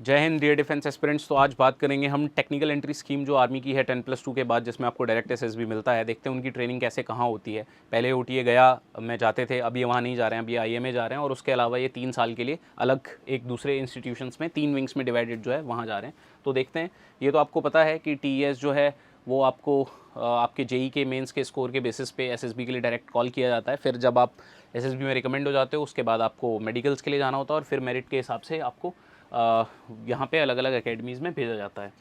जय Hind dear defence aspirants. तो आज बात करेंगे हम टेक्निकल एंट्री स्कीम जो आर्मी की है 10+2 के बाद, जिसमें आपको डायरेक्ट एसएसबी मिलता है। देखते हैं उनकी ट्रेनिंग कैसे कहाँ होती है। पहले ओटीए गया में जाते थे, अभी वहाँ नहीं जा रहे हैं, अभी आईएमए जा रहे हैं। और उसके अलावा ये 3 साल के लिए अलग एक दूसरे इंस्टीट्यूशंस में 3 विंग्स में डिवाइडेड जो है वहाँ जा रहे हैं। तो देखते हैं। ये तो आपको पता है कि टीईएस जो है वो आपको आपके जेई के मेंस के स्कोर के बेसिस पे एसएसबी के लिए डायरेक्ट कॉल किया जाता है। फिर जब आप एसएसबी में रिकमेंड हो जाते हो उसके बाद आपको मेडिकल्स के लिए जाना होता है और फिर मेरिट के हिसाब से आपको यहाँ पे अलग अलग एकेडमीज़ में भेजा जाता है।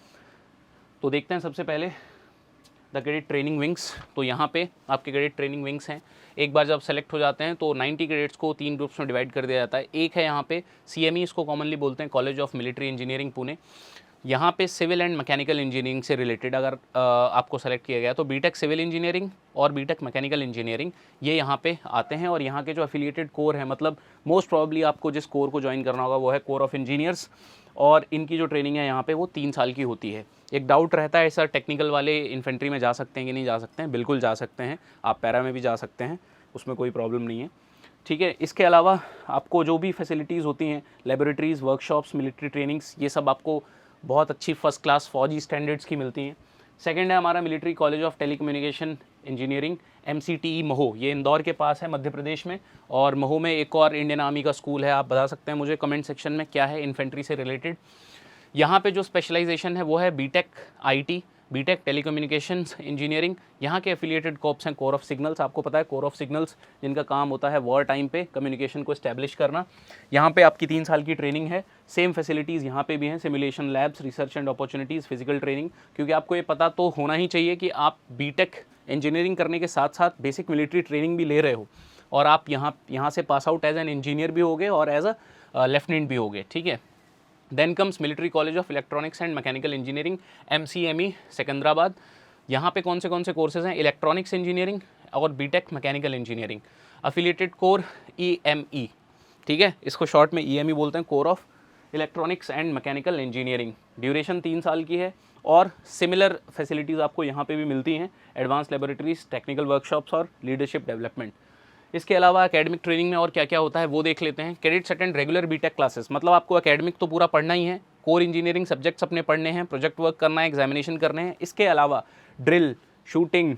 तो देखते हैं सबसे पहले द कैडेट ट्रेनिंग विंग्स। तो यहाँ पे आपके कैडेट ट्रेनिंग विंग्स हैं। एक बार जब सेलेक्ट हो जाते हैं तो 90 कैडेट्स को 3 ग्रुप्स में डिवाइड कर दिया जाता है। एक है यहाँ पे CME, इसको कॉमनली बोलते हैं college of military engineering Pune. यहाँ पे सिविल एंड मैकेनिकल इंजीनियरिंग से रिलेटेड अगर आपको सेलेक्ट किया गया तो बीटेक सिविल इंजीनियरिंग और बीटेक मैकेनिकल इंजीनियरिंग ये यहाँ पे आते हैं। और यहाँ के जो एफिलिएटेड कोर है, मतलब मोस्ट प्रॉब्ली आपको जिस कोर को ज्वाइन करना होगा वो है कोर ऑफ इंजीनियर्स। और इनकी जो ट्रेनिंग है यहाँ पे वो 3 साल की होती है। एक डाउट रहता है सर, टेक्निकल वाले इन्फेंट्री में जा सकते हैं कि नहीं जा सकते हैं? बिल्कुल जा सकते हैं। आप पैरा में भी जा सकते हैं, उसमें कोई प्रॉब्लम नहीं है। ठीक है। इसके अलावा आपको जो भी फैसिलिटीज़ होती हैं, लेबोरेटरीज़, वर्कशॉप्स, मिलिट्री ट्रेनिंग्स, ये सब आपको बहुत अच्छी फर्स्ट क्लास फौजी स्टैंडर्ड्स की मिलती हैं। सेकंड है हमारा military college of telecommunication engineering MCTE महो, ये इंदौर के पास है मध्य प्रदेश में। और महो में एक और इंडियन आर्मी का स्कूल है। आप बता सकते हैं मुझे कमेंट सेक्शन में क्या है इन्फेंट्री से रिलेटेड। यहाँ पे जो स्पेशलाइजेशन है वो है BTech IT, BTech telecommunications engineering. यहाँ के एफिलिएटेड कॉर्प्स हैं कोर ऑफ सिग्नल्स। आपको पता है कोर ऑफ सिग्नल्स जिनका काम होता है वॉर टाइम पे कम्युनिकेशन को इस्टेब्लिश करना। यहाँ पे आपकी 3 साल की ट्रेनिंग है। सेम फैसिलिटीज़ यहाँ पे भी हैं, simulation labs, research and opportunities, physical training. क्योंकि आपको ये पता तो होना ही चाहिए कि आप बीटेक इंजीनियरिंग करने के साथ साथ बेसिक मिलिट्री ट्रेनिंग भी ले रहे हो और आप यहाँ से pass out as an engineer भी होगे और एज अ लेफ्टिनेंट भी होगे। ठीक है। Then comes military college of electronics and mechanical engineering MCME Secunderabad. यहाँ पे कौन से कोर्सेज हैं? इलेक्ट्रॉनिक्स इंजीनियरिंग और BTech mechanical engineering. Affiliated corps EME, ठीक है, इसको शॉर्ट में EME बोलते हैं, corps of electronics and mechanical engineering. Duration 3 साल की है और सिमिलर फैसिलिटीज़ आपको यहाँ पे भी मिलती हैं, एडवांस लेबोरेटरीज, टेक्निकल वर्कशॉप्स और लीडरशिप डेवलपमेंट। इसके अलावा एकेडमिक ट्रेनिंग में और क्या क्या होता है वो देख लेते हैं। Cadets attend regular BTech classes, मतलब आपको एकेडमिक तो पूरा पढ़ना ही है, कोर इंजीनियरिंग सब्जेक्ट्स अपने पढ़ने हैं, प्रोजेक्ट वर्क करना है, एग्जामिनेशन करने हैं। इसके अलावा ड्रिल, शूटिंग,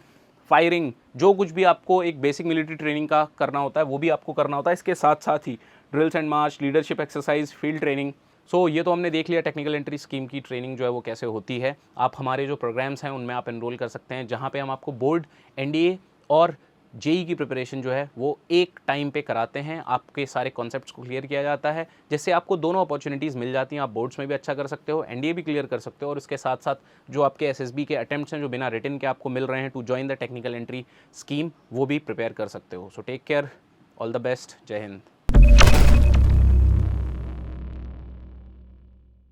फायरिंग, जो कुछ भी आपको एक बेसिक मिलिट्री ट्रेनिंग का करना होता है वो भी आपको करना होता है। इसके साथ साथ ही drills and march, leadership exercise, field training. So ये तो हमने देख लिया टेक्निकल एंट्री स्कीम की ट्रेनिंग जो है वो कैसे होती है। आप हमारे जो प्रोग्राम्स हैं उनमें आप एनरोल कर सकते हैं, जहाँ पे हम आपको बोर्ड, NDA और जेई की प्रिपरेशन जो है वो एक टाइम पे कराते हैं। आपके सारे कॉन्सेप्ट्स को क्लियर किया जाता है, जिससे आपको दोनों अपॉर्चुनिटीज़ मिल जाती हैं। आप बोर्ड्स में भी अच्छा कर सकते हो, NDA भी क्लियर कर सकते हो और इसके साथ साथ जो आपके SSB के अटेम्प्ट्स हैं जो बिना रिटन के आपको मिल रहे हैं to join the technical entry scheme, वो भी प्रिपेयर कर सकते हो। So take care, all the best, जय हिंद।